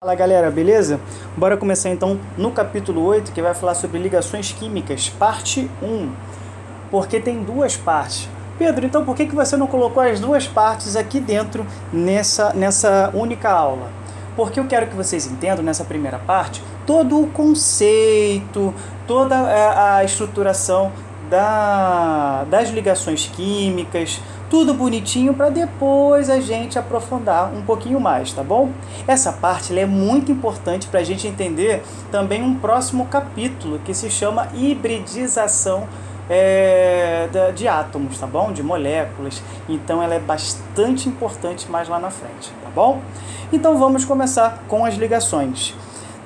Fala galera, beleza? Bora começar então no capítulo 8, que vai falar sobre ligações químicas, parte 1. Porque tem duas partes. Pedro, então por que você não colocou as duas partes aqui dentro nessa única aula? Porque eu quero que vocês entendam nessa primeira parte todo o conceito, toda a estruturação das ligações químicas, tudo bonitinho para depois a gente aprofundar um pouquinho mais, tá bom? Essa parte ela é muito importante para a gente entender também um próximo capítulo que se chama hibridização de átomos, tá bom? De moléculas. Então ela é bastante importante mais lá na frente, tá bom? Então vamos começar com as ligações.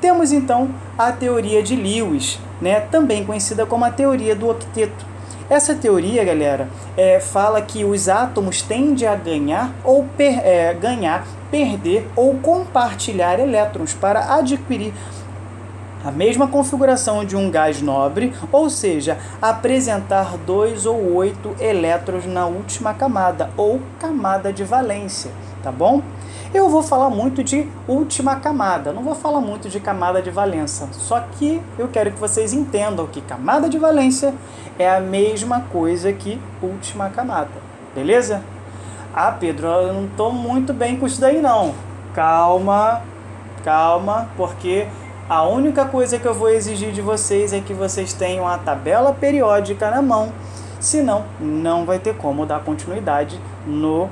Temos então a teoria de Lewis, né? Também conhecida como a teoria do octeto. Essa teoria, galera, fala que os átomos tendem a ganhar, perder ou compartilhar elétrons para adquirir a mesma configuração de um gás nobre, ou seja, apresentar 2 ou 8 elétrons na última camada, ou camada de valência, tá bom? Eu vou falar muito de última camada, não vou falar muito de camada de valência, só que eu quero que vocês entendam que camada de valência é a mesma coisa que última camada, beleza? Ah, Pedro, eu não estou muito bem com isso daí não. Calma, porque a única coisa que eu vou exigir de vocês é que vocês tenham a tabela periódica na mão, senão não vai ter como dar continuidade no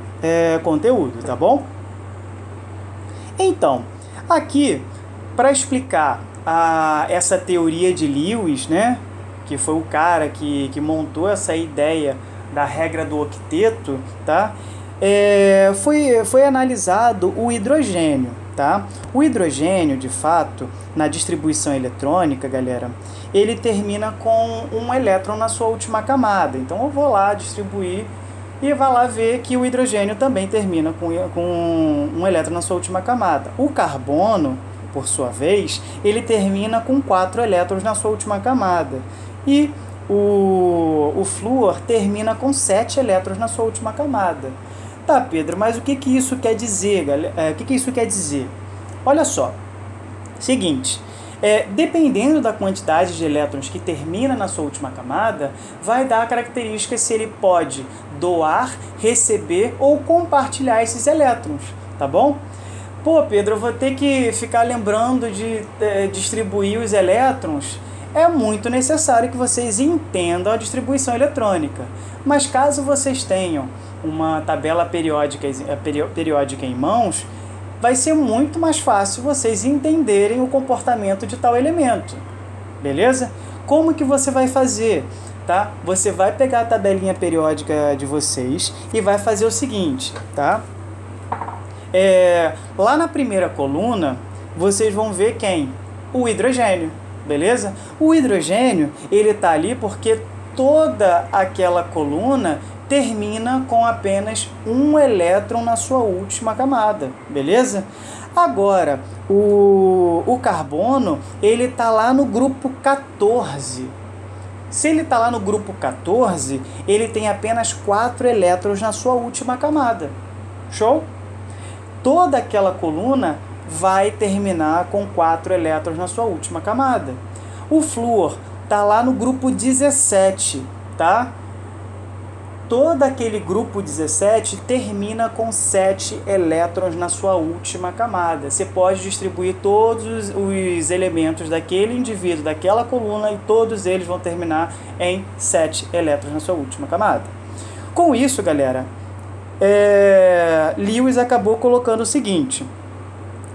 conteúdo, tá bom? Então, aqui, para explicar essa teoria de Lewis, né, que foi o cara que montou essa ideia da regra do octeto, tá? Foi analisado o hidrogênio, tá? O hidrogênio, de fato, na distribuição eletrônica, galera, ele termina com um elétron na sua última camada. Então, eu vou lá distribuir e vai lá ver que o hidrogênio também termina com um elétron na sua última camada. O carbono, por sua vez, ele termina com 4 elétrons na sua última camada. E o flúor termina com 7 elétrons na sua última camada. Tá, Pedro, mas o que isso quer dizer, galera? O que isso quer dizer? Olha só, seguinte... dependendo da quantidade de elétrons que termina na sua última camada, vai dar a característica se ele pode doar, receber ou compartilhar esses elétrons, tá bom? Pô, Pedro, eu vou ter que ficar lembrando de distribuir os elétrons. É muito necessário que vocês entendam a distribuição eletrônica. Mas caso vocês tenham uma tabela periódica em mãos, vai ser muito mais fácil vocês entenderem o comportamento de tal elemento, beleza? Como que você vai fazer, tá? Você vai pegar a tabelinha periódica de vocês e vai fazer o seguinte, tá? Lá na primeira coluna, vocês vão ver quem? O hidrogênio, beleza? O hidrogênio, ele tá ali porque toda aquela coluna termina com apenas um elétron na sua última camada, beleza? Agora, o carbono, ele está lá no grupo 14. Se ele está lá no grupo 14, ele tem apenas 4 elétrons na sua última camada. Show? Toda aquela coluna vai terminar com 4 elétrons na sua última camada. O flúor está lá no grupo 17, tá? Todo aquele grupo 17 termina com 7 elétrons na sua última camada. Você pode distribuir todos os elementos daquele indivíduo, daquela coluna, e todos eles vão terminar em 7 elétrons na sua última camada. Com isso, galera, Lewis acabou colocando o seguinte: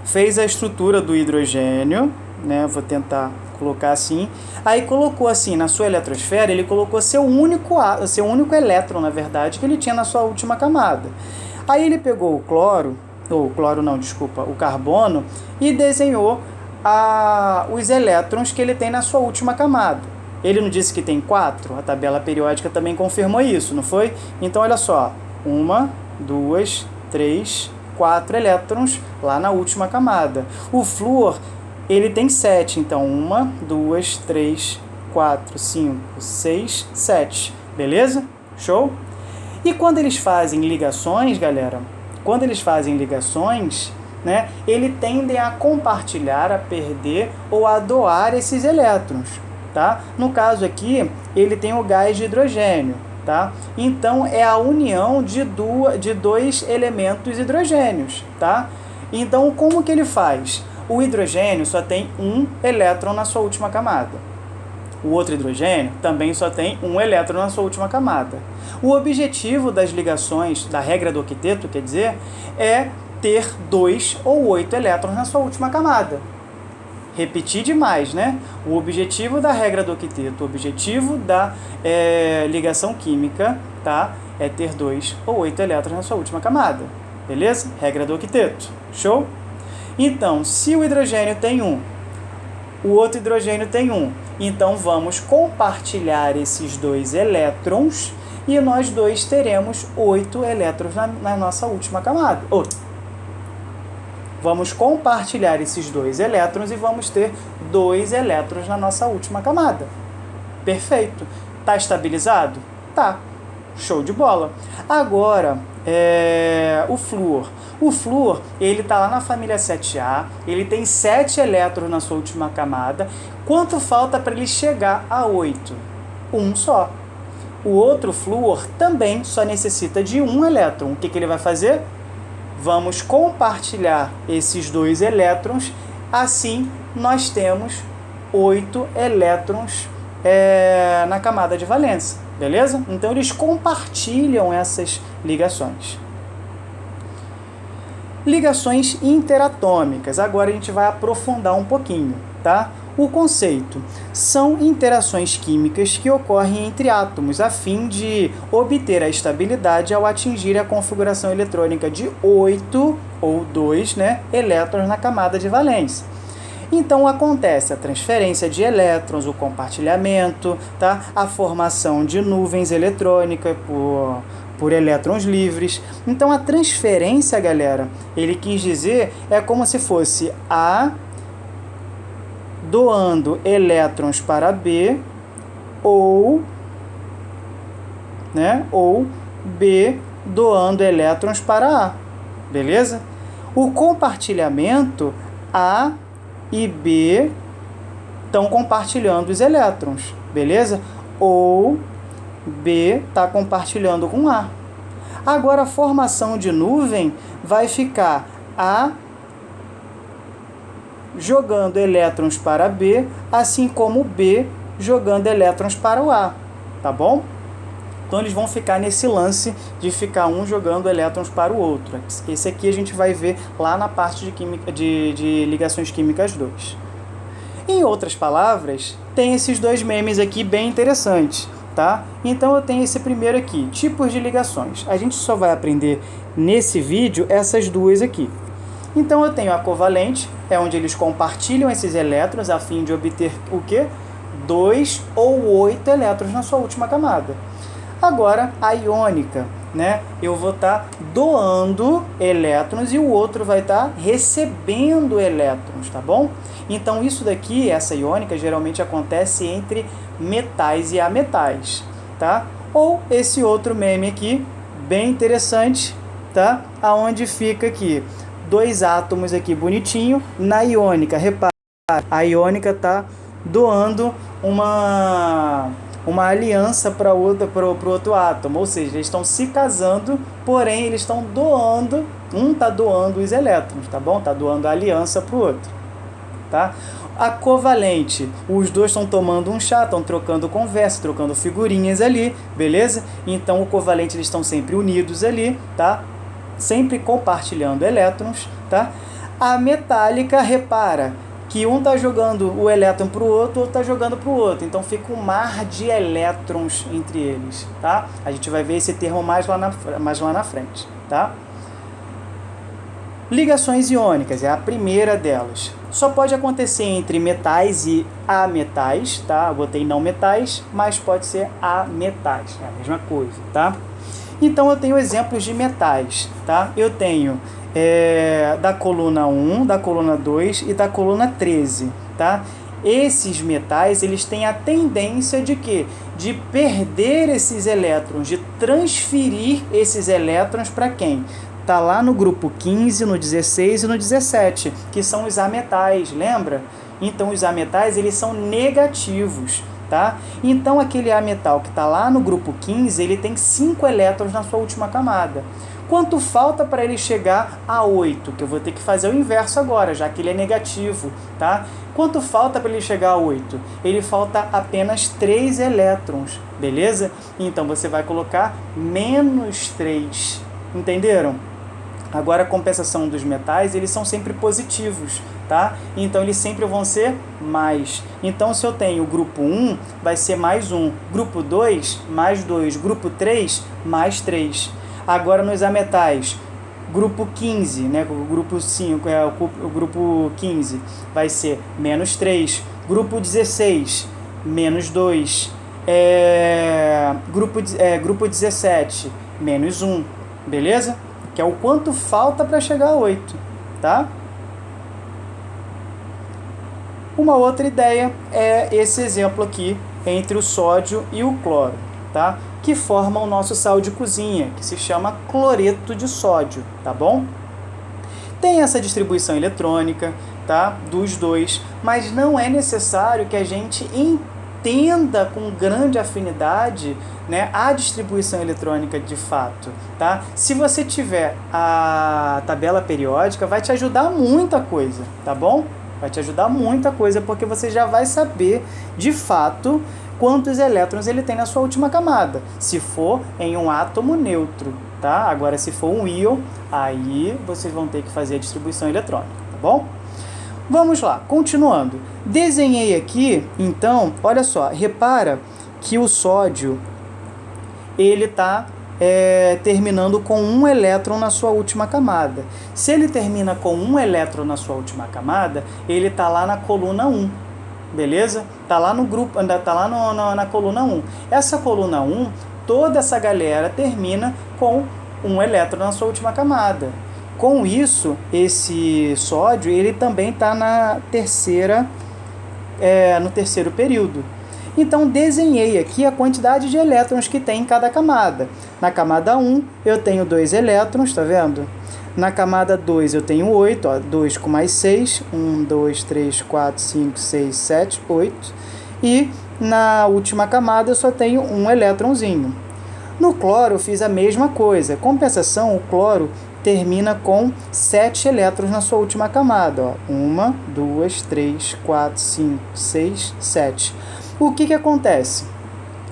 fez a estrutura do hidrogênio, né? Vou tentar colocar assim. Aí colocou assim, na sua eletrosfera, ele colocou seu único elétron, na verdade, que ele tinha na sua última camada. Aí ele pegou o carbono, e desenhou os elétrons que ele tem na sua última camada. Ele não disse que tem 4? A tabela periódica também confirmou isso, não foi? Então, olha só, 1, 2, 3, 4 elétrons lá na última camada. O flúor, ele tem 7, então 1, 2, 3, 4, 5, 6, 7, beleza? Show? E quando eles fazem ligações, galera, né, ele tende a compartilhar, a perder ou a doar esses elétrons, tá? No caso aqui, ele tem o gás de hidrogênio, tá? Então, é a união de dois elementos hidrogênios, tá? Então, como que ele faz? O hidrogênio só tem um elétron na sua última camada. O outro hidrogênio também só tem um elétron na sua última camada. O objetivo das ligações, da regra do octeto, quer dizer, é ter 2 ou 8 elétrons na sua última camada. Repetir demais, né? O objetivo da regra do octeto, o objetivo da ligação química, tá? É ter 2 ou 8 elétrons na sua última camada. Beleza? Regra do octeto. Show? Então, se o hidrogênio tem 1, o outro hidrogênio tem 1, então vamos compartilhar esses 2 elétrons e nós dois teremos 8 elétrons na nossa última camada. Vamos compartilhar esses 2 elétrons e vamos ter 2 elétrons na nossa última camada. Perfeito. Tá estabilizado? Tá. Show de bola. Agora, o flúor. O flúor, ele está lá na família 7A, ele tem 7 elétrons na sua última camada. Quanto falta para ele chegar a 8? Um só. O outro flúor também só necessita de um elétron. O que ele vai fazer? Vamos compartilhar esses 2 elétrons, assim nós temos 8 elétrons na camada de valência, beleza? Então eles compartilham essas ligações. Ligações interatômicas, agora a gente vai aprofundar um pouquinho, tá? O conceito são interações químicas que ocorrem entre átomos a fim de obter a estabilidade ao atingir a configuração eletrônica de 8 ou 2, né, elétrons na camada de valência. Então acontece a transferência de elétrons, o compartilhamento, tá? A formação de nuvens eletrônicas por elétrons livres. Então a transferência, galera, ele quis dizer, é como se fosse A doando elétrons para B ou B doando elétrons para A, beleza? O compartilhamento, A e B estão compartilhando os elétrons, beleza? Ou B está compartilhando com A. Agora a formação de nuvem vai ficar A jogando elétrons para B, assim como B jogando elétrons para o A, tá bom? Então eles vão ficar nesse lance de ficar um jogando elétrons para o outro. Esse aqui a gente vai ver lá na parte de ligações químicas 2. Em outras palavras, tem esses 2 memes aqui bem interessantes, tá? Então eu tenho esse primeiro aqui, tipos de ligações. A gente só vai aprender nesse vídeo essas 2 aqui. Então eu tenho a covalente, é onde eles compartilham esses elétrons a fim de obter o quê? 2 ou 8 elétrons na sua última camada. Agora a iônica, né? Eu vou estar doando elétrons e o outro vai estar recebendo elétrons, tá bom? Então isso daqui, essa iônica, geralmente acontece entre metais e ametais, tá? Ou esse outro meme aqui, bem interessante, tá? Aonde fica aqui 2 átomos aqui bonitinho, na iônica, repara, a iônica tá doando uma aliança para o outro átomo, ou seja, eles estão se casando, porém eles estão doando, um está doando os elétrons, tá bom? Está doando a aliança para o outro, tá? A covalente, os dois estão tomando um chá, estão trocando conversa, trocando figurinhas ali, beleza? Então o covalente eles estão sempre unidos ali, tá? Sempre compartilhando elétrons, tá? A metálica, repara que um está jogando o elétron para o outro está jogando para o outro, então fica um mar de elétrons entre eles, tá? A gente vai ver esse termo mais lá na frente, tá? Ligações iônicas é a primeira delas. Só pode acontecer entre metais e ametais, tá? Eu botei não metais, mas pode ser ametais, é a mesma coisa, tá? Então eu tenho exemplos de metais, tá? Eu tenho da coluna 1, da coluna 2 e da coluna 13, tá? Esses metais, eles têm a tendência de quê? De perder esses elétrons, de transferir esses elétrons para quem? está lá no grupo 15, no 16 e no 17, que são os ametais, lembra? Então, os ametais, eles são negativos, tá? Então, aquele ametal que está lá no grupo 15, ele tem 5 elétrons na sua última camada. Quanto falta para ele chegar a 8? Que eu vou ter que fazer o inverso agora, já que ele é negativo, tá? Quanto falta para ele chegar a 8? Ele falta apenas 3 elétrons, beleza? Então, você vai colocar menos 3, entenderam? Agora, a compensação dos metais, eles são sempre positivos, tá? Então, eles sempre vão ser mais. Então, se eu tenho o grupo 1, vai ser mais 1. Grupo 2, mais 2. Grupo 3, mais 3. Agora, nos ametais, grupo 15, né? O grupo 5, o grupo 15 vai ser menos 3. Grupo 16, menos 2. Grupo 17, menos 1. Beleza? Que é o quanto falta para chegar a 8, tá? Uma outra ideia é esse exemplo aqui entre o sódio e o cloro, tá? Que forma o nosso sal de cozinha, que se chama cloreto de sódio, tá bom? Tem essa distribuição eletrônica, tá? Dos dois, mas não é necessário que a gente entenda com grande afinidade, né, a distribuição eletrônica de fato, tá? Se você tiver a tabela periódica, vai te ajudar muita coisa, tá bom? Vai te ajudar muita coisa, porque você já vai saber, de fato, quantos elétrons ele tem na sua última camada, se for em um átomo neutro, tá? Agora, se for um íon, aí vocês vão ter que fazer a distribuição eletrônica, tá bom? Vamos lá, continuando. Desenhei aqui, então, olha só, repara que o sódio, ele está terminando com um elétron na sua última camada. Se ele termina com um elétron na sua última camada, ele está lá na coluna 1, beleza? Está lá no grupo, está lá na coluna 1. Essa coluna 1, toda essa galera termina com um elétron na sua última camada. Com isso, esse sódio, ele também está no terceiro período. Então, desenhei aqui a quantidade de elétrons que tem em cada camada. Na camada 1, eu tenho 2 elétrons, tá vendo? Na camada 2, eu tenho 8, ó, 2 com mais 6, 1, 2, 3, 4, 5, 6, 7, 8. E na última camada, eu só tenho um elétronzinho. No cloro, eu fiz a mesma coisa. Compensação, o cloro termina com 7 elétrons na sua última camada. Ó. 1, 2, 3, 4, 5, 6, 7. O que acontece?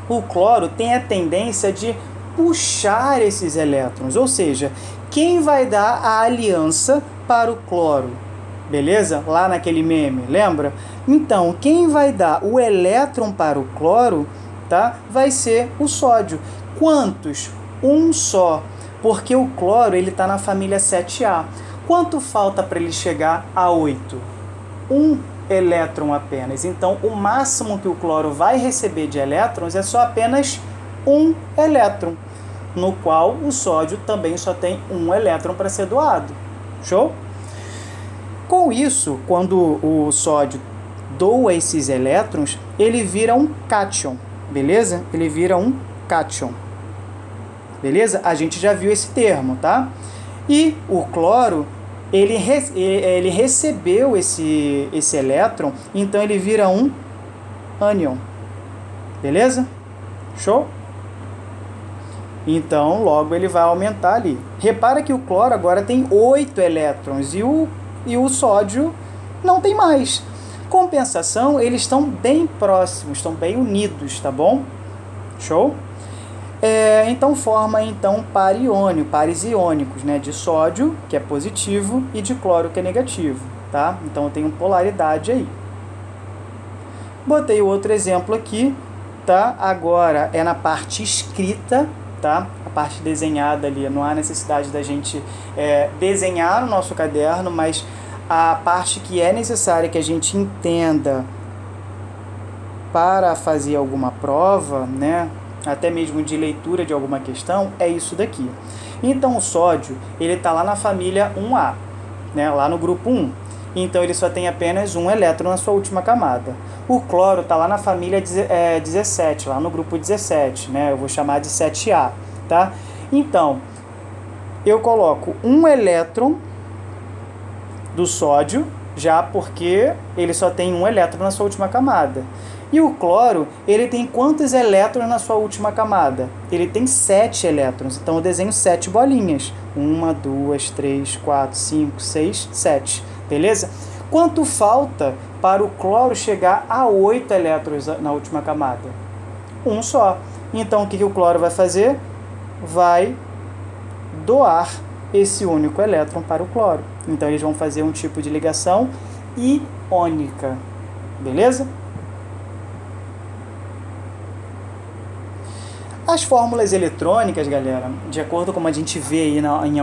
O cloro tem a tendência de puxar esses elétrons, ou seja, quem vai dar a aliança para o cloro? Beleza? Lá naquele meme, lembra? Então, quem vai dar o elétron para o cloro, tá? Vai ser o sódio. Quantos? Um só, porque o cloro ele está na família 7A. Quanto falta para ele chegar a 8? Um elétron apenas. Então, o máximo que o cloro vai receber de elétrons é só apenas um elétron, no qual o sódio também só tem um elétron para ser doado. Show? Com isso, quando o sódio doa esses elétrons, ele vira um cátion, beleza? Ele vira um cátion. Beleza? A gente já viu esse termo, tá? E o cloro, ele recebeu esse elétron, então ele vira um ânion. Beleza? Show? Então, logo ele vai aumentar ali. Repara que o cloro agora tem 8 elétrons e o sódio não tem mais. Compensação, eles estão bem próximos, estão bem unidos, tá bom? Show? Então forma pares iônicos, né, de sódio, que é positivo, e de cloro, que é negativo, tá? Então eu tenho polaridade aí. Botei outro exemplo aqui, tá? Agora é na parte escrita, tá? A parte desenhada ali, não há necessidade da gente desenhar o nosso caderno, mas a parte que é necessária que a gente entenda para fazer alguma prova, né? Até mesmo de leitura de alguma questão, é isso daqui. Então o sódio, ele está lá na família 1A, né, lá no grupo 1. Então ele só tem apenas um elétron na sua última camada. O cloro está lá na família 17, lá no grupo 17, né, eu vou chamar de 7A, tá? Então, eu coloco um elétron do sódio, já porque ele só tem um elétron na sua última camada. E o cloro, ele tem quantos elétrons na sua última camada? Ele tem 7 elétrons, então eu desenho 7 bolinhas. 1, 2, 3, 4, 5, 6, 7, beleza? Quanto falta para o cloro chegar a 8 elétrons na última camada? Um só. Então o que o cloro vai fazer? Vai doar esse único elétron para o cloro. Então eles vão fazer um tipo de ligação iônica, beleza? As fórmulas eletrônicas, galera, de acordo com como a gente vê aí em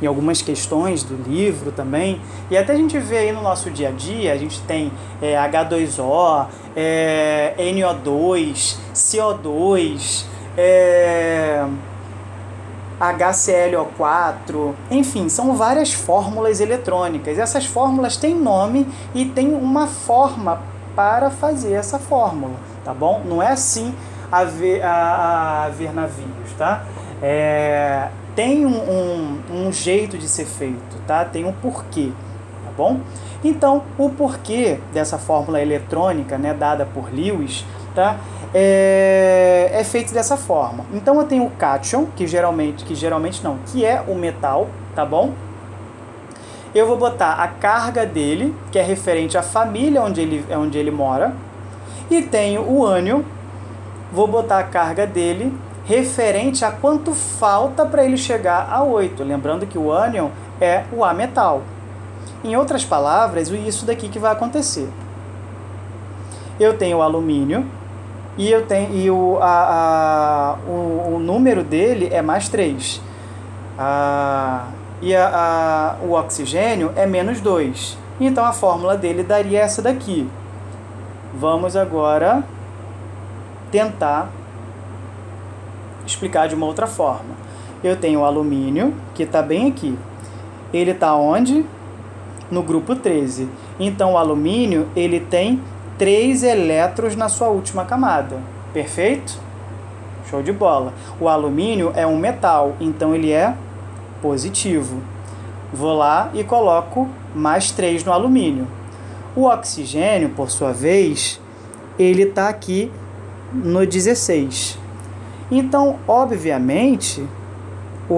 algumas questões do livro também, e até a gente vê aí no nosso dia a dia, a gente tem H2O, NO2, CO2, HClO4, enfim, são várias fórmulas eletrônicas. Essas fórmulas têm nome e tem uma forma para fazer essa fórmula, tá bom? Não é assim a ver navios, tá? Tem um jeito de ser feito, tá? Tem um porquê, tá bom? Então, o porquê dessa fórmula eletrônica, né, dada por Lewis, tá? É feito dessa forma. Então, eu tenho o cátion, que é o metal, tá bom? Eu vou botar a carga dele, que é referente à família onde ele mora, e tenho o ânion. Vou botar a carga dele referente a quanto falta para ele chegar a 8. Lembrando que o ânion é o A-metal. Em outras palavras, isso daqui que vai acontecer. Eu tenho o alumínio e o número dele é mais 3. O oxigênio é menos 2. Então a fórmula dele daria essa daqui. Vamos agora tentar explicar de uma outra forma. Eu tenho o alumínio, que está bem aqui. Ele está onde? No grupo 13. Então, o alumínio ele tem 3 elétrons na sua última camada. Perfeito? Show de bola. O alumínio é um metal, então ele é positivo. Vou lá e coloco mais 3 no alumínio. O oxigênio, por sua vez, ele está aqui no 16. Então, obviamente, o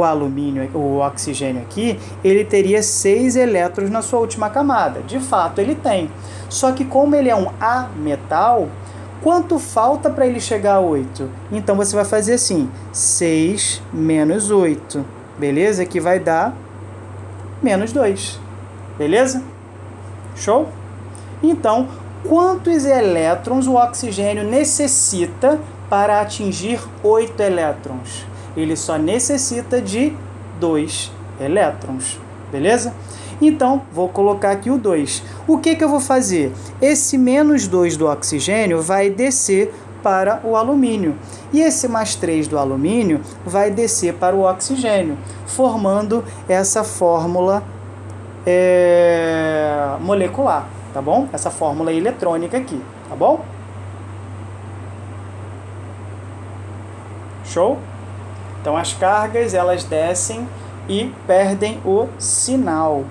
oxigênio aqui, ele teria 6 elétrons na sua última camada. De fato, ele tem. Só que como ele é um A-metal, quanto falta para ele chegar a 8? Então, você vai fazer assim, 6 menos 8, beleza? Que vai dar menos 2, beleza? Show? Então, quantos elétrons o oxigênio necessita para atingir 8 elétrons? Ele só necessita de 2 elétrons, beleza? Então, vou colocar aqui o 2. O que eu vou fazer? Esse menos 2 do oxigênio vai descer para o alumínio. E esse mais 3 do alumínio vai descer para o oxigênio, formando essa fórmula molecular. Tá bom? Essa fórmula eletrônica aqui, tá bom? Show? Então as cargas elas descem e perdem o sinal.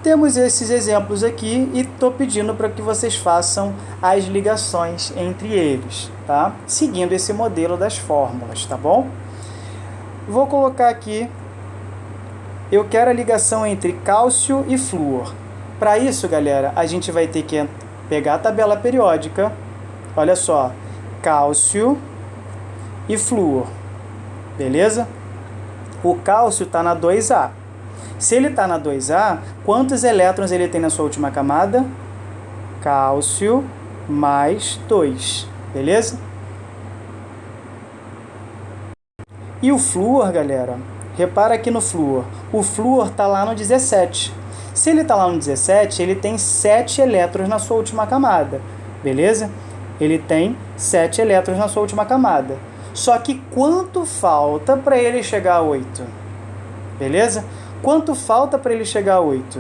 Temos esses exemplos aqui e estou pedindo para que vocês façam as ligações entre eles, tá? Seguindo esse modelo das fórmulas, tá bom? Vou colocar aqui. Eu quero a ligação entre cálcio e flúor. Para isso, galera, a gente vai ter que pegar a tabela periódica. Olha só, cálcio e flúor, beleza? O cálcio está na 2A. Se ele está na 2A, quantos elétrons ele tem na sua última camada? Cálcio mais 2, beleza? E o flúor, galera, repara aqui no flúor. O flúor está lá no 17. Se ele está lá no 17, ele tem 7 elétrons na sua última camada, beleza? Ele tem 7 elétrons na sua última camada. Só que quanto falta para ele chegar a 8? Beleza? Quanto falta para ele chegar a 8?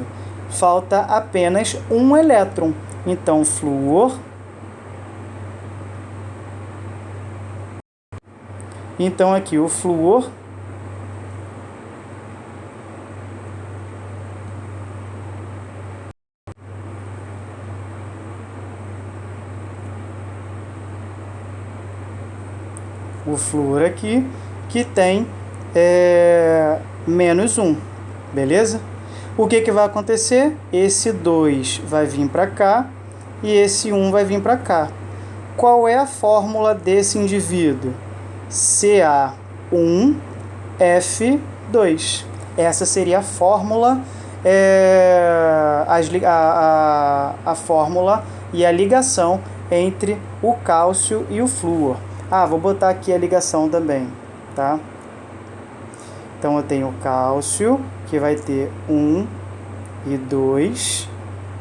Falta apenas 1 elétron. Então, flúor Então, aqui o flúor aqui, que tem menos 1, beleza? O que vai acontecer? Esse 2 vai vir para cá e esse 1 vai vir para cá. Qual é a fórmula desse indivíduo? Ca1F2. Essa seria a fórmula, a fórmula e a ligação entre o cálcio e o flúor. Vou botar aqui a ligação também, tá? Então, eu tenho o cálcio, que vai ter 1 e 2,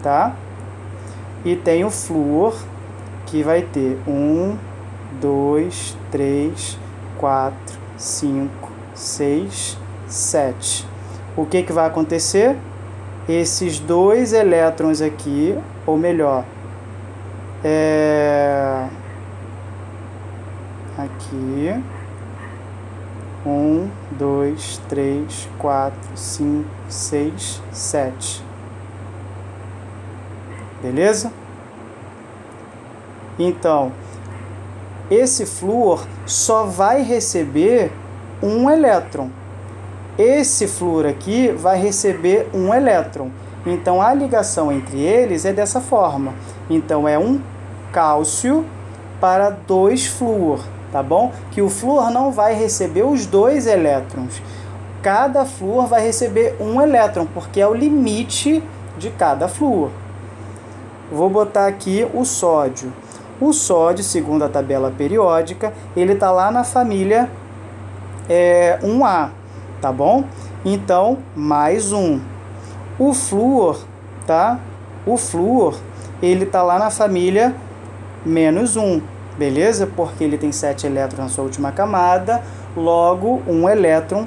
tá? E tem o flúor, que vai ter 1, 2, 3, 4, 5, 6, 7. O que vai acontecer? Esses dois elétrons aqui, ou melhor, aqui, 1, 2, 3, 4, 5, 6, 7. Beleza? Então, esse flúor só vai receber um elétron. Esse flúor aqui vai receber um elétron. Então, a ligação entre eles é dessa forma. Então, é um cálcio para 2 flúor, tá bom? Que o flúor não vai receber os 2 elétrons. Cada flúor vai receber um elétron, porque é o limite de cada flúor. Vou botar aqui o sódio. O sódio, segundo a tabela periódica, ele está lá na família 1A, tá bom? Então, mais 1. O flúor, tá? O flúor, ele está lá na família menos 1, beleza? Porque ele tem 7 elétrons na sua última camada, logo um elétron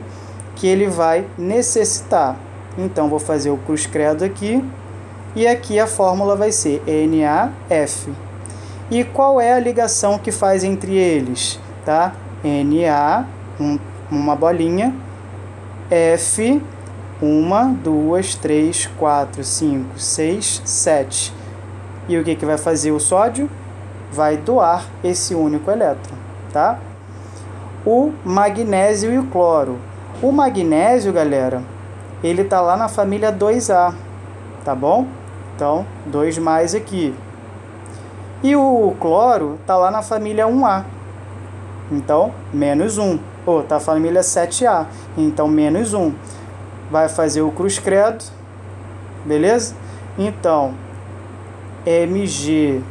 que ele vai necessitar. Então, vou fazer o cruz-credo aqui, e aqui a fórmula vai ser NaF. E qual é a ligação que faz entre eles? Tá? Na, uma bolinha, F, 1, 2, 3, 4, 5, 6, 7. E o que vai fazer o sódio? Vai doar esse único elétron, tá? O magnésio e o cloro. O magnésio, galera, ele tá lá na família 2A, tá bom? Então, 2 mais aqui. E o cloro tá lá na família 1A. Então, menos 1. Tá na família 7A. Então, menos 1. Vai fazer o cruz-credo, beleza? Então, Mg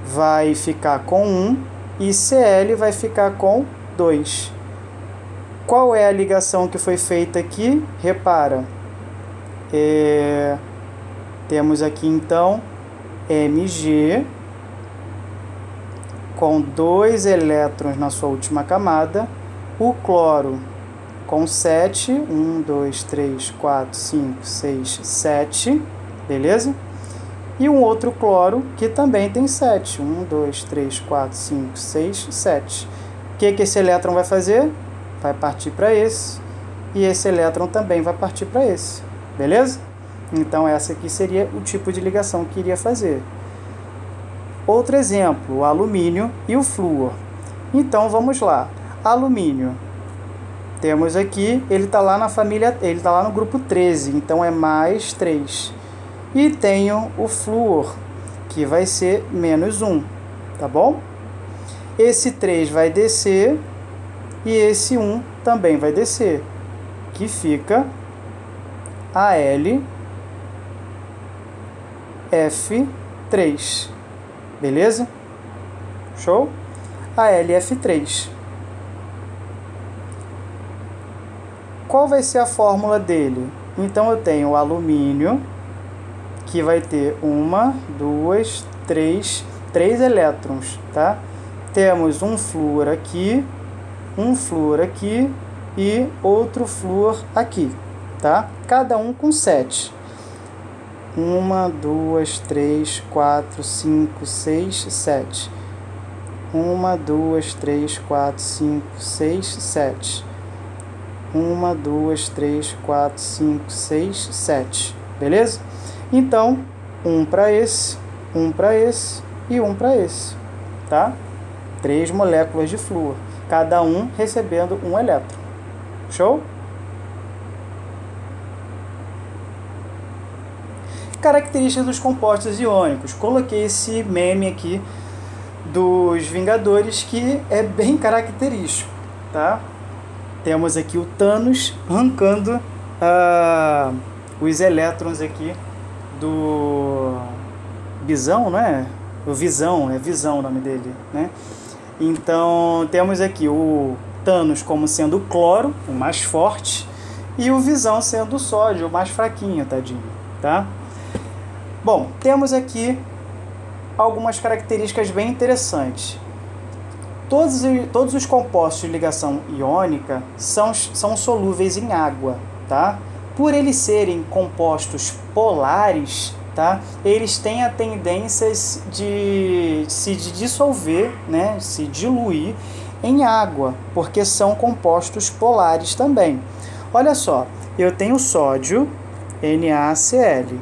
vai ficar com 1 e Cl vai ficar com 2. Qual é a ligação que foi feita aqui? Repara. Temos aqui, então, Mg com 2 elétrons na sua última camada, o cloro com 7, 1, 2, 3, 4, 5, 6, 7, beleza? E um outro cloro que também tem 7, 1, 2, 3, 4, 5, 6, 7. O que esse elétron vai fazer? Vai partir para esse, e esse elétron também vai partir para esse, beleza? Então, essa aqui seria o tipo de ligação que iria fazer. Outro exemplo, o alumínio e o flúor. Então, vamos lá. Alumínio. Temos aqui, ele está lá na família, ele está lá no grupo 13, então é mais 3. E tenho o flúor, que vai ser menos 1, tá bom? Esse 3 vai descer e esse 1 também vai descer, que fica AlF3, beleza? Show? AlF3. Qual vai ser a fórmula dele? Então, eu tenho o alumínio, que vai ter 1, 2, 3 elétrons, tá? Temos um flúor aqui e outro flúor aqui, tá? Cada um com 7. 1, 2, 3, 4, 5, 6, 7. 1, 2, 3, 4, 5, 6, 7. 1, 2, 3, 4, 5, 6, 7. Beleza? Então, um para esse e um para esse. Tá? 3 moléculas de flúor, cada um recebendo um elétron. Show? Características dos compostos iônicos. Coloquei esse meme aqui dos Vingadores que é bem característico, tá? Temos aqui o Thanos arrancando os elétrons aqui do Visão, não é? O Visão, é Visão o nome dele, né? Então temos aqui o Thanos como sendo o cloro, o mais forte, e o Visão sendo o sódio, o mais fraquinho, tadinho, tá? Bom, temos aqui algumas características bem interessantes. Todos os compostos de ligação iônica são solúveis em água, tá? Por eles serem compostos polares, tá? Eles têm a tendência de se dissolver, né? Se diluir em água, porque são compostos polares também. Olha só, eu tenho sódio, NaCl.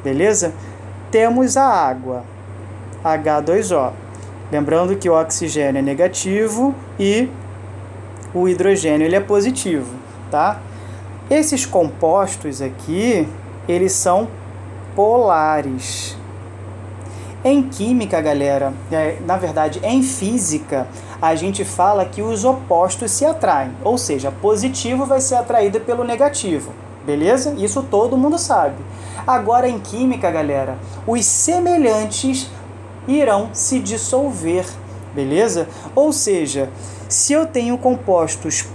Beleza? Temos a água, H2O. Lembrando que o oxigênio é negativo e o hidrogênio ele é positivo, tá? Esses compostos aqui, eles são polares. Em química, galera, na verdade, em física, a gente fala que os opostos se atraem, ou seja, positivo vai ser atraído pelo negativo, beleza? Isso todo mundo sabe. Agora, em química, galera, os semelhantes irão se dissolver, beleza? Ou seja, se eu tenho compostos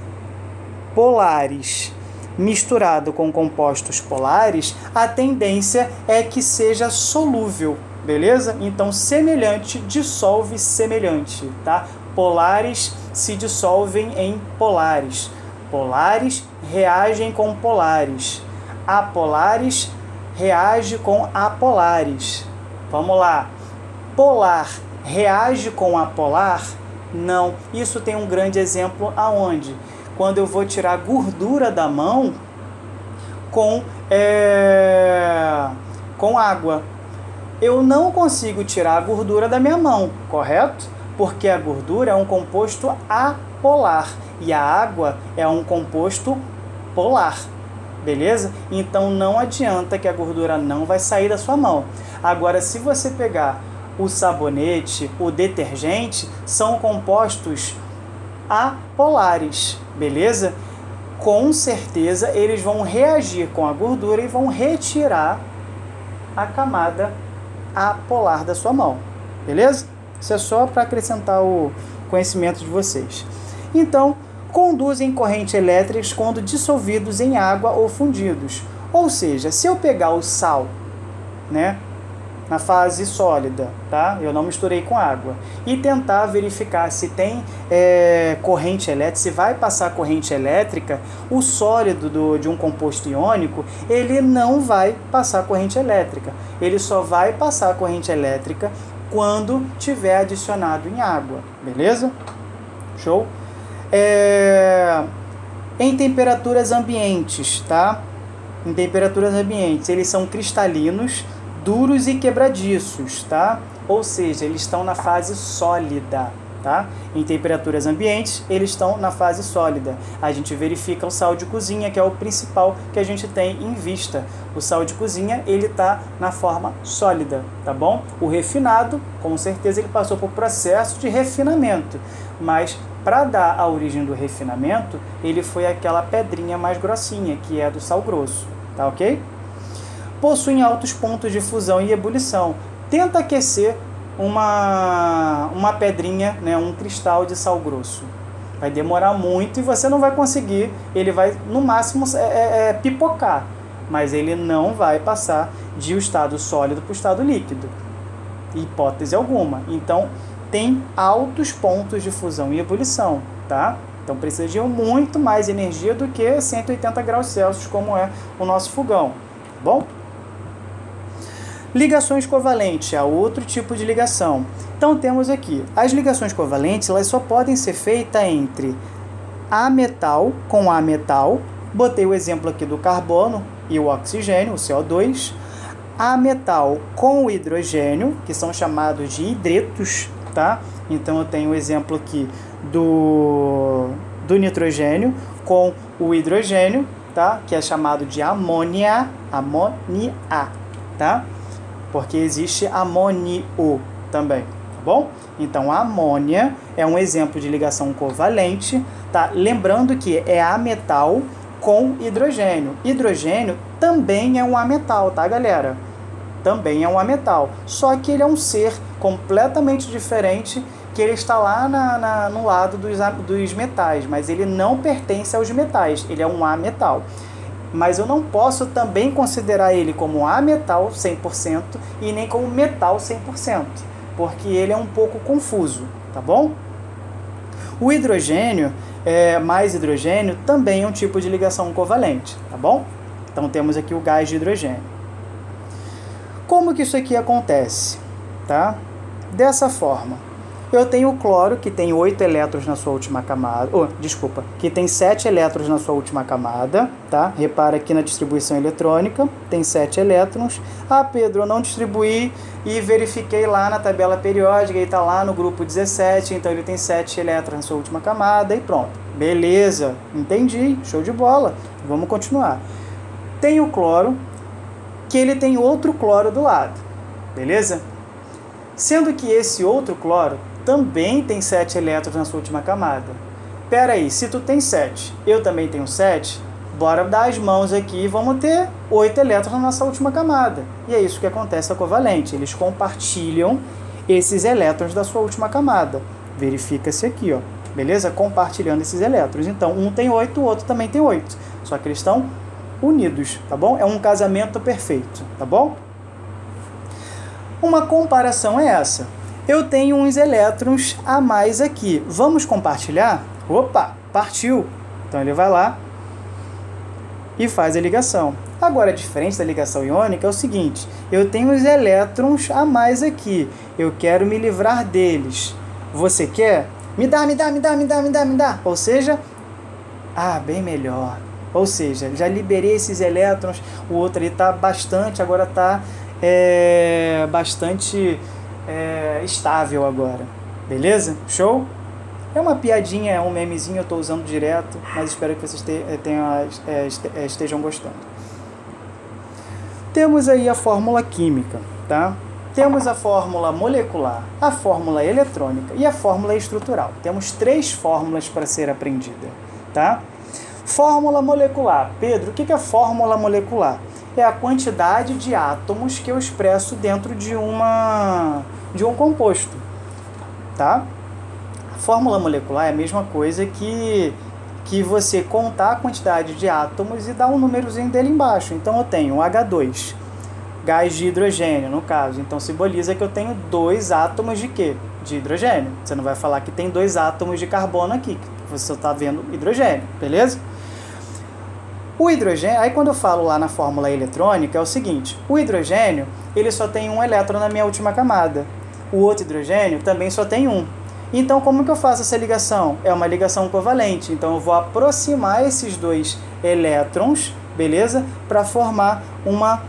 polares misturado com compostos polares, a tendência é que seja solúvel, beleza? Então, semelhante dissolve semelhante, tá? Polares se dissolvem em polares. Polares reagem com polares. Apolares reage com apolares. Vamos lá. Polar reage com apolar? Não. Isso tem um grande exemplo aonde? Quando eu vou tirar gordura da mão com água. Eu não consigo tirar a gordura da minha mão, correto? Porque a gordura é um composto apolar e a água é um composto polar. Beleza? Então não adianta que a gordura não vai sair da sua mão. Agora, se você pegar o sabonete, o detergente, são compostos apolares, beleza? Com certeza eles vão reagir com a gordura e vão retirar a camada apolar da sua mão, beleza? Isso é só para acrescentar o conhecimento de vocês. Então, conduzem corrente elétricas quando dissolvidos em água ou fundidos. Ou seja, se eu pegar o sal, né, na fase sólida, tá? Eu não misturei com água, e tentar verificar se tem corrente elétrica, se vai passar corrente elétrica, o sólido de um composto iônico, ele não vai passar corrente elétrica. Ele só vai passar corrente elétrica quando tiver adicionado em água, beleza? Show? Em temperaturas ambientes, tá? Em temperaturas ambientes, eles são cristalinos, duros e quebradiços, tá? Ou seja, eles estão na fase sólida, tá? Em temperaturas ambientes, eles estão na fase sólida. A gente verifica o sal de cozinha, que é o principal que a gente tem em vista. O sal de cozinha, ele está na forma sólida, tá bom? O refinado, com certeza, ele passou por processo de refinamento, mas para dar a origem do refinamento, ele foi aquela pedrinha mais grossinha, que é do sal grosso, tá ok? Possuem altos pontos de fusão e ebulição. Tenta aquecer uma pedrinha, né, um cristal de sal grosso. Vai demorar muito e você não vai conseguir, ele vai no máximo pipocar, mas ele não vai passar de um estado sólido para o estado líquido, hipótese alguma. Então, tem altos pontos de fusão e ebulição, tá? Então precisa de muito mais energia do que 180 graus Celsius, como é o nosso fogão, tá bom? Ligações covalentes é outro tipo de ligação. Então temos aqui, as ligações covalentes, elas só podem ser feitas entre ametal com ametal, botei o exemplo aqui do carbono e o oxigênio, o CO2, ametal com o hidrogênio, que são chamados de hidretos, tá? Então eu tenho o exemplo aqui do nitrogênio com o hidrogênio, tá? Que é chamado de amônia, tá? Porque existe amônio também, tá bom? Então a amônia é um exemplo de ligação covalente, tá? Lembrando que é ametal com hidrogênio. Hidrogênio também é um ametal, tá, galera? Também é um ametal, só que ele é um ser completamente diferente, que ele está lá no lado dos metais, mas ele não pertence aos metais, ele é um ametal. Mas eu não posso também considerar ele como ametal 100% e nem como metal 100%, porque ele é um pouco confuso, tá bom? O hidrogênio, mais hidrogênio, também é um tipo de ligação covalente, tá bom? Então temos aqui o gás de hidrogênio. Como que isso aqui acontece? Tá? Dessa forma. Eu tenho o cloro, que tem 8 elétrons na sua última camada. Que tem 7 elétrons na sua última camada. Tá? Repara aqui na distribuição eletrônica, tem 7 elétrons. Ah, Pedro, eu não distribuí e verifiquei lá na tabela periódica, e está lá no grupo 17, então ele tem 7 elétrons na sua última camada e pronto. Beleza, entendi, show de bola. Vamos continuar. Tem o cloro, que ele tem outro cloro do lado, beleza? Sendo que esse outro cloro também tem 7 elétrons na sua última camada. Pera aí, se tu tem 7, eu também tenho 7, bora dar as mãos aqui e vamos ter 8 elétrons na nossa última camada. E é isso que acontece com a covalente, eles compartilham esses elétrons da sua última camada. Verifica-se aqui, ó, beleza? Compartilhando esses elétrons. Então, um tem 8, o outro também tem 8, só que eles estão unidos, tá bom? É um casamento perfeito, tá bom? Uma comparação é essa. Eu tenho uns elétrons a mais aqui. Vamos compartilhar? Opa, partiu! Então ele vai lá e faz a ligação. Agora, diferente da ligação iônica, é o seguinte. Eu tenho os elétrons a mais aqui. Eu quero me livrar deles. Você quer? Me dá. Ou seja, bem melhor. Ou seja, já liberei esses elétrons, o outro ali está bastante, agora está bastante estável agora. Beleza? Show? É uma piadinha, é um memezinho, eu estou usando direto, mas espero que vocês estejam gostando. Temos aí a fórmula química, tá? Temos a fórmula molecular, a fórmula eletrônica e a fórmula estrutural. Temos 3 fórmulas para ser aprendida, tá? Fórmula molecular. Pedro, o que é fórmula molecular? É a quantidade de átomos que eu expresso dentro de um composto, tá? A fórmula molecular é a mesma coisa que você contar a quantidade de átomos e dar um númerozinho dele embaixo. Então eu tenho H2, gás de hidrogênio, no caso. Então simboliza que eu tenho 2 átomos de quê? De hidrogênio. Você não vai falar que tem 2 átomos de carbono aqui, que você está vendo hidrogênio, beleza? O hidrogênio, aí quando eu falo lá na fórmula eletrônica, é o seguinte, o hidrogênio, ele só tem um elétron na minha última camada. O outro hidrogênio também só tem um. Então, como que eu faço essa ligação? É uma ligação covalente. Então, eu vou aproximar esses 2 elétrons, beleza? Para formar uma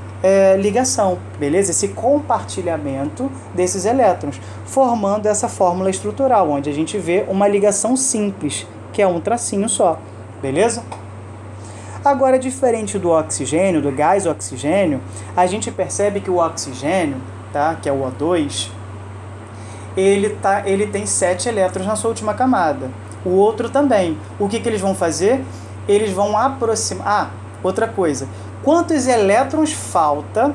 ligação, beleza? Esse compartilhamento desses elétrons, formando essa fórmula estrutural, onde a gente vê uma ligação simples, que é um tracinho só, beleza? Agora, diferente do oxigênio, do gás oxigênio, a gente percebe que o oxigênio, tá, que é o O2, ele tem 7 elétrons na sua última camada. O outro também. O que eles vão fazer? Eles vão aproximar... outra coisa. Quantos elétrons faltam,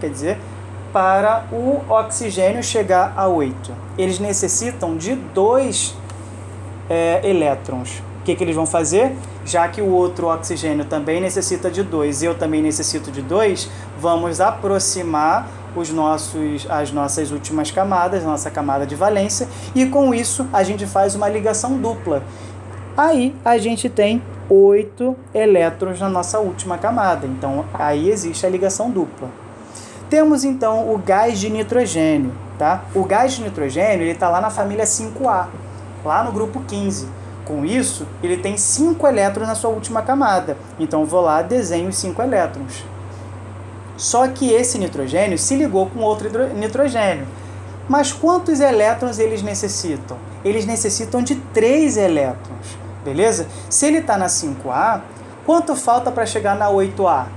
quer dizer, para o oxigênio chegar a 8? Eles necessitam de 2 elétrons. O que eles vão fazer? Já que o outro oxigênio também necessita de 2, eu também necessito de 2, vamos aproximar as nossas últimas camadas, nossa camada de valência, e com isso a gente faz uma ligação dupla. Aí a gente tem 8 elétrons na nossa última camada, então aí existe a ligação dupla. Temos então o gás de nitrogênio. tá? O gás de nitrogênio, ele está lá na família 5A, lá no grupo 15. Com isso, ele tem 5 elétrons na sua última camada. Então, eu vou lá e desenho os 5 elétrons. Só que esse nitrogênio se ligou com outro nitrogênio. Mas quantos elétrons eles necessitam? Eles necessitam de 3 elétrons, beleza? Se ele está na 5A, quanto falta para chegar na 8A?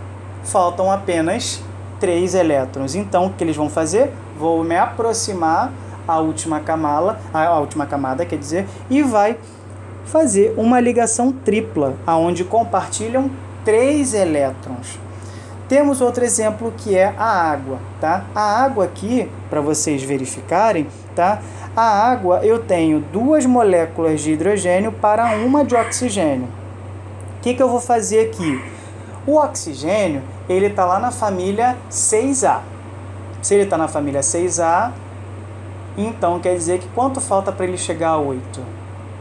Faltam apenas 3 elétrons. Então, o que eles vão fazer? Vou me aproximar à última camada, quer dizer, e vai fazer uma ligação tripla, onde compartilham 3 elétrons. Temos outro exemplo que é a água, tá? A água aqui, para vocês verificarem, tá? A água, eu tenho 2 moléculas de hidrogênio para 1 de oxigênio. O que eu vou fazer aqui? O oxigênio, ele está lá na família 6A. Se ele está na família 6A, então quer dizer que quanto falta para ele chegar a 8?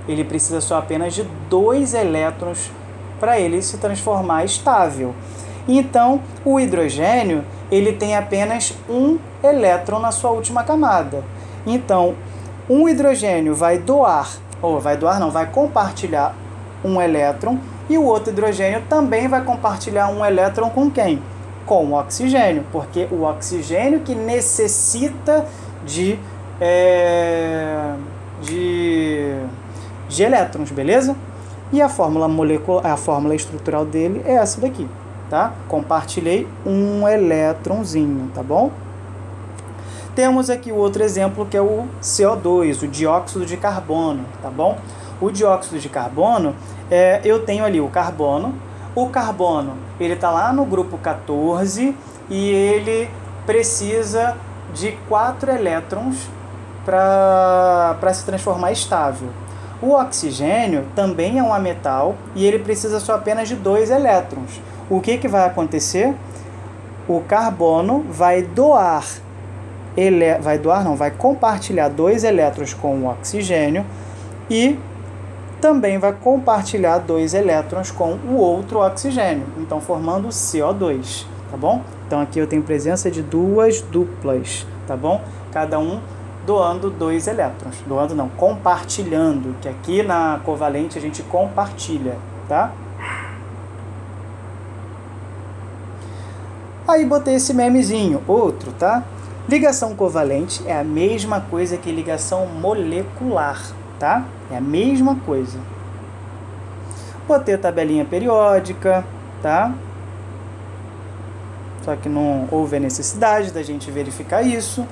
Ele precisa só apenas de 2 elétrons para ele se transformar estável. Então, o hidrogênio, ele tem apenas 1 elétron na sua última camada. Então, um hidrogênio vai compartilhar 1 elétron, e o outro hidrogênio também vai compartilhar 1 elétron com quem? Com o oxigênio, porque o oxigênio que necessita de elétrons, beleza? E a fórmula estrutural dele é essa daqui, tá? Compartilhei 1 elétronzinho, tá bom? Temos aqui o outro exemplo que é o CO2, o dióxido de carbono, tá bom? O dióxido de carbono, eu tenho ali o carbono. O carbono, ele está lá no grupo 14 e ele precisa de 4 elétrons para se transformar estável. O oxigênio também é um ametal e ele precisa só apenas de 2 elétrons. O que vai acontecer? O carbono vai compartilhar 2 elétrons com o oxigênio e também vai compartilhar 2 elétrons com o outro oxigênio, então formando CO2, tá bom? Então aqui eu tenho presença de 2 duplas, tá bom? Cada um doando 2 elétrons. Doando não, compartilhando, que aqui na covalente a gente compartilha, tá? Aí botei esse memezinho, outro, tá? Ligação covalente é a mesma coisa que ligação molecular, tá? É a mesma coisa. Botei a tabelinha periódica, tá? Só que não houve a necessidade da gente verificar isso.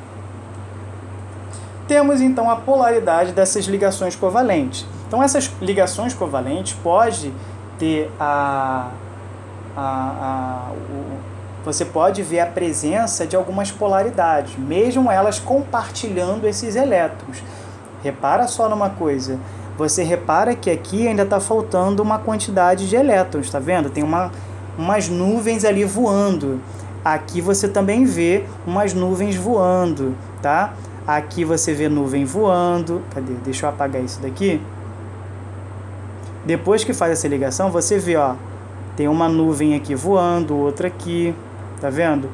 Temos então a polaridade dessas ligações covalentes. Então essas ligações covalentes pode ter você pode ver a presença de algumas polaridades, mesmo elas compartilhando esses elétrons. Repara só numa coisa, você repara que aqui ainda está faltando uma quantidade de elétrons, tá vendo? Tem umas nuvens ali voando. Aqui você também vê umas nuvens voando, tá? Aqui você vê nuvem voando. Cadê? Deixa eu apagar isso daqui. Depois que faz essa ligação, você vê, ó, tem uma nuvem aqui voando, outra aqui, tá vendo?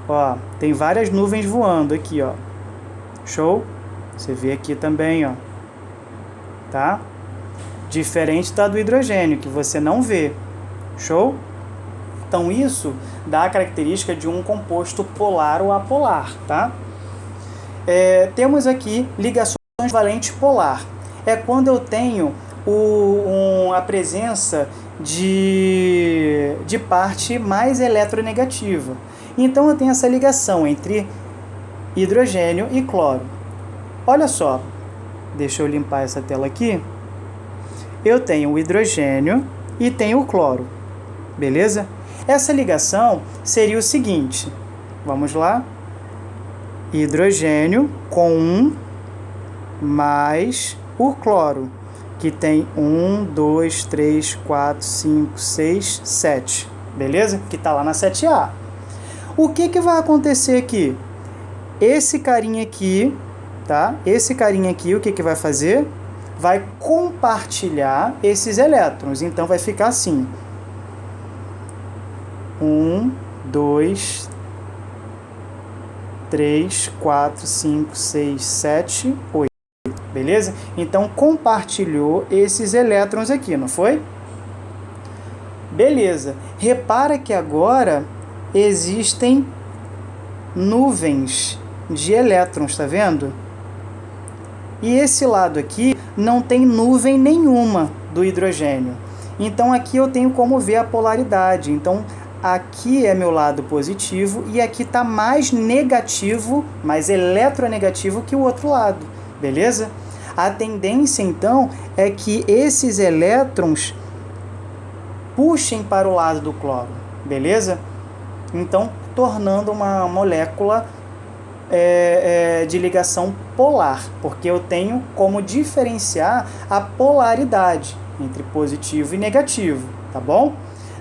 Ó, tem várias nuvens voando aqui, ó. Show? Você vê aqui também, ó. Tá? Diferente da do hidrogênio, que você não vê. Show? Então isso dá a característica de um composto polar ou apolar, tá? Temos aqui ligações valente polar. É quando eu tenho a presença de parte mais eletronegativa. Então eu tenho essa ligação entre hidrogênio e cloro. Olha só, deixa eu limpar essa tela aqui. Eu tenho o hidrogênio e tenho o cloro, beleza? Essa ligação seria o seguinte, vamos lá, hidrogênio com 1 mais o cloro, que tem 1, 2, 3, 4, 5, 6, 7, beleza? Que está lá na 7A. O que vai acontecer aqui? Esse carinha aqui, tá? Esse carinha aqui, o que vai fazer? Vai compartilhar esses elétrons, então vai ficar assim. 1, 2, 3, 4, 5, 6, 7, 8. Beleza? Então, compartilhou esses elétrons aqui, não foi? Beleza. Repara que agora existem nuvens de elétrons, tá vendo? E esse lado aqui não tem nuvem nenhuma do hidrogênio. Então, aqui eu tenho como ver a polaridade. Então, aqui é meu lado positivo e aqui está mais negativo, mais eletronegativo que o outro lado. Beleza? A tendência, então, é que esses elétrons puxem para o lado do cloro, beleza? Então, tornando uma molécula de ligação polar, porque eu tenho como diferenciar a polaridade entre positivo e negativo, tá bom?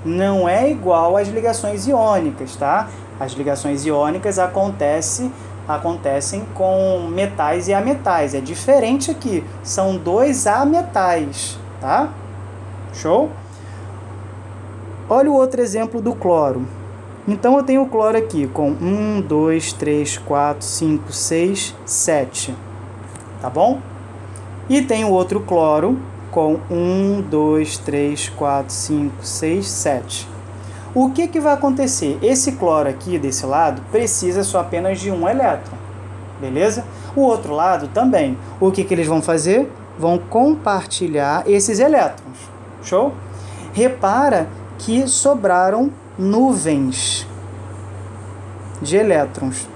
Não é igual às ligações iônicas, tá? As ligações iônicas acontecem com metais e ametais. É diferente aqui. São dois ametais, tá? Show? Olha o outro exemplo do cloro. Então, eu tenho o cloro aqui com 1, 2, 3, 4, 5, 6, 7. Tá bom? E tem o outro cloro com 1, 2, 3, 4, 5, 6, 7. O que vai acontecer? Esse cloro aqui, desse lado, precisa só apenas de um elétron, beleza? O outro lado também. O que eles vão fazer? Vão compartilhar esses elétrons, show? Repara que sobraram nuvens de elétrons,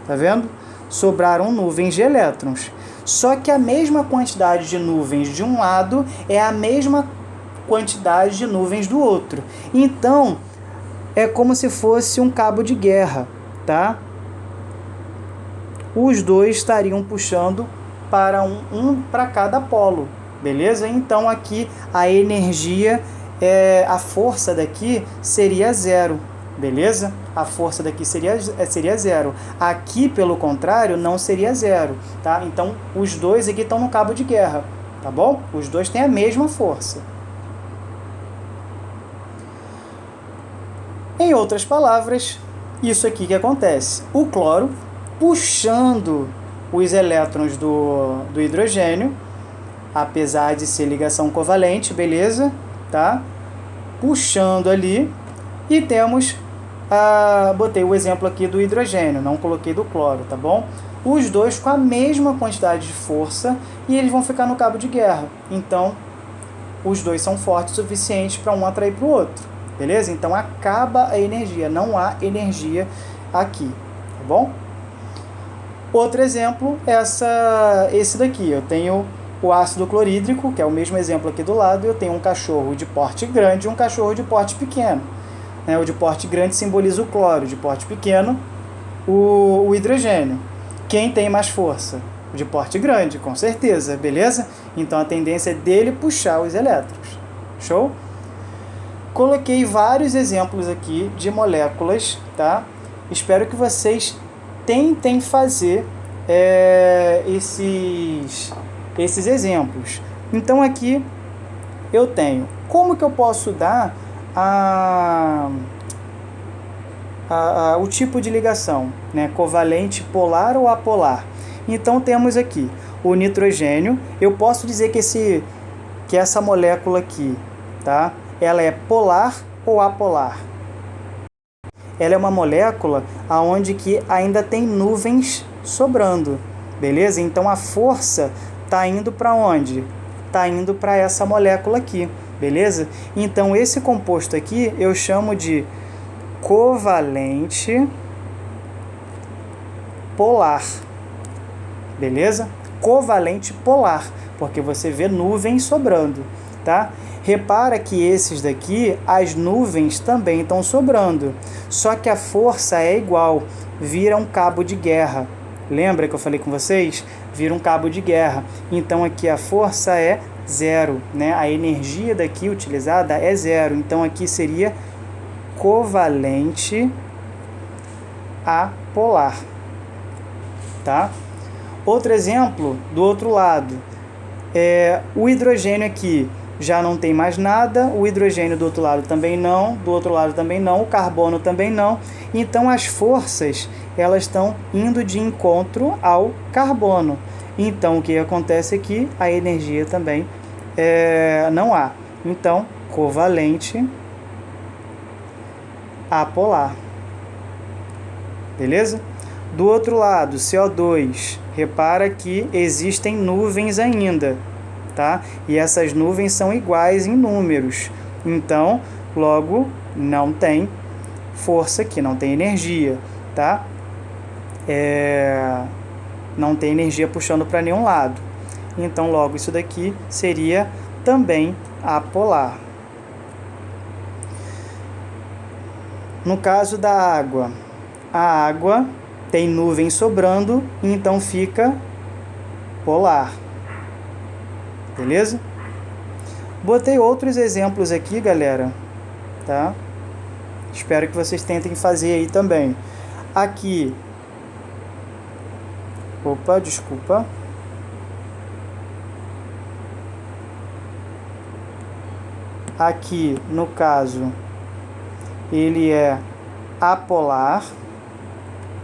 tá vendo? Sobraram nuvens de elétrons. Só que a mesma quantidade de nuvens de um lado é a mesma quantidade de nuvens do outro. Então, é como se fosse um cabo de guerra, tá? Os dois estariam puxando para um para cada polo, beleza? Então aqui a energia, a força daqui seria zero, beleza? A força daqui seria zero. Aqui, pelo contrário, não seria zero, tá? Então os dois aqui estão no cabo de guerra, tá bom? Os dois têm a mesma força. Em outras palavras, isso aqui que acontece. O cloro puxando os elétrons do hidrogênio, apesar de ser ligação covalente, beleza? Tá? Puxando ali. E temos, botei o exemplo aqui do hidrogênio, não coloquei do cloro, tá bom? Os dois com a mesma quantidade de força e eles vão ficar no cabo de guerra. Então, os dois são fortes o suficiente para um atrair para o outro. Beleza? Então, acaba a energia. Não há energia aqui. Tá bom? Outro exemplo é esse daqui. Eu tenho o ácido clorídrico, que é o mesmo exemplo aqui do lado. Eu tenho um cachorro de porte grande e um cachorro de porte pequeno. O de porte grande simboliza o cloro. O de porte pequeno, o hidrogênio. Quem tem mais força? O de porte grande, com certeza. Beleza? Então, a tendência é dele puxar os elétrons. Show? Coloquei vários exemplos aqui de moléculas, tá? Espero que vocês tentem fazer esses exemplos. Então aqui eu tenho. Como que eu posso dar o tipo de ligação, né? Covalente, polar ou apolar? Então temos aqui o nitrogênio. Eu posso dizer que essa molécula aqui, tá? Ela é polar ou apolar? Ela é uma molécula onde que ainda tem nuvens sobrando, beleza? Então a força está indo para onde? Está indo para essa molécula aqui, beleza? Então esse composto aqui eu chamo de covalente polar, beleza? Covalente polar, porque você vê nuvens sobrando, tá? Repara que esses daqui, as nuvens também estão sobrando, só que a força é igual, vira um cabo de guerra. Lembra que eu falei com vocês? Vira um cabo de guerra. Então aqui a força é zero, né? A energia daqui utilizada é zero. Então aqui seria covalente apolar, tá? Outro exemplo do outro lado, o hidrogênio aqui já não tem mais nada, o hidrogênio do outro lado também não, do outro lado também não, o carbono também não. Então as forças elas estão indo de encontro ao carbono. Então, o que acontece aqui? A energia também não há. Então, covalente apolar. Beleza? Do outro lado, CO2. Repara que existem nuvens ainda, tá? E essas nuvens são iguais em números. Então, logo, não tem força aqui, não tem energia, tá? Não tem energia puxando para nenhum lado. Então, logo, isso daqui seria também apolar. No caso da água, a água tem nuvem sobrando, então fica polar. Beleza? Botei outros exemplos aqui, galera, tá? Espero que vocês tentem fazer aí também. Aqui, desculpa. Aqui, no caso, ele é apolar.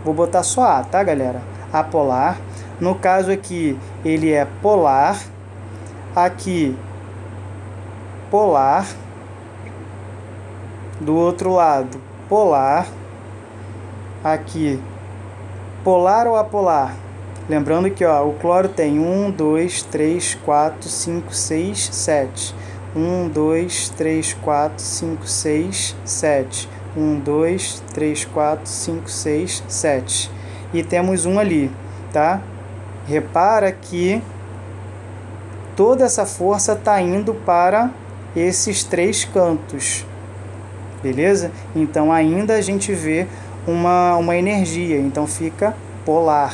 Vou botar só A, tá, galera? Apolar. No caso aqui, ele é polar. Aqui, polar. Do outro lado, polar. Aqui, polar ou apolar? Lembrando que o cloro tem 1, 2, 3, 4, 5, 6, 7. 1, 2, 3, 4, 5, 6, 7. 1, 2, 3, 4, 5, 6, 7. E temos um ali, tá? Repara que toda essa força está indo para esses três cantos. Beleza? Então ainda a gente vê uma energia, então fica polar.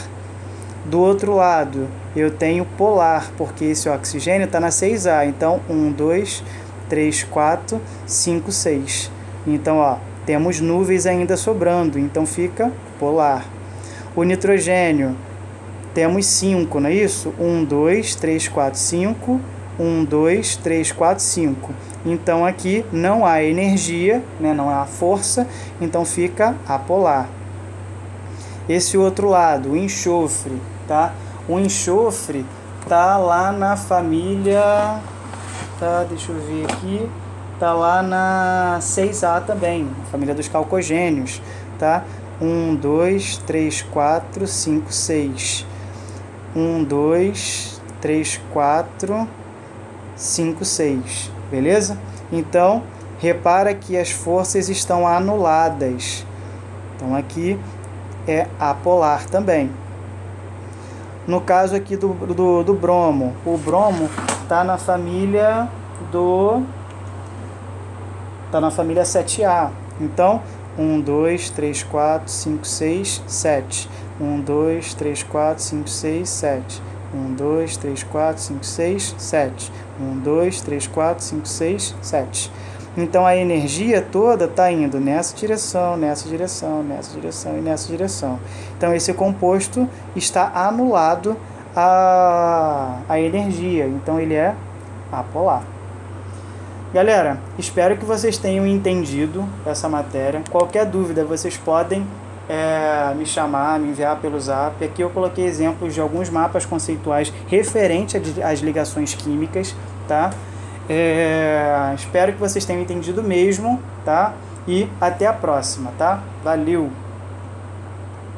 Do outro lado, eu tenho polar, porque esse oxigênio está na 6A. Então, 1, 2, 3, 4, 5, 6. Então, temos nuvens ainda sobrando, então fica polar. O nitrogênio, temos 5, não é isso? 1, 2, 3, 4, 5. 1, 2, 3, 4, 5. Então, aqui não há energia, né? Não há força, então fica apolar. Esse outro lado, o enxofre, tá? O enxofre tá lá na família, tá? Deixa eu ver aqui, tá lá na 6A também, família dos calcogênios, tá? 1, 2, 3, 4, 5, 6. 1, 2, 3, 4, 5, 6. Beleza? Então, repara que as forças estão anuladas. Então, aqui é apolar também. No caso aqui do bromo, o bromo está na família tá na família 7A. Então, 1, 2, 3, 4, 5, 6, 7. 1, 2, 3, 4, 5, 6, 7. 1, 2, 3, 4, 5, 6, 7. 1, 2, 3, 4, 5, 6, 7. Então, a energia toda está indo nessa direção, nessa direção, nessa direção e nessa direção. Então, esse composto está anulado a energia. Então, ele é apolar. Galera, espero que vocês tenham entendido essa matéria. Qualquer dúvida, vocês podem me chamar, me enviar pelo Zap. Aqui eu coloquei exemplos de alguns mapas conceituais referentes às ligações químicas, tá? Espero que vocês tenham entendido mesmo, tá? E até a próxima, tá? Valeu!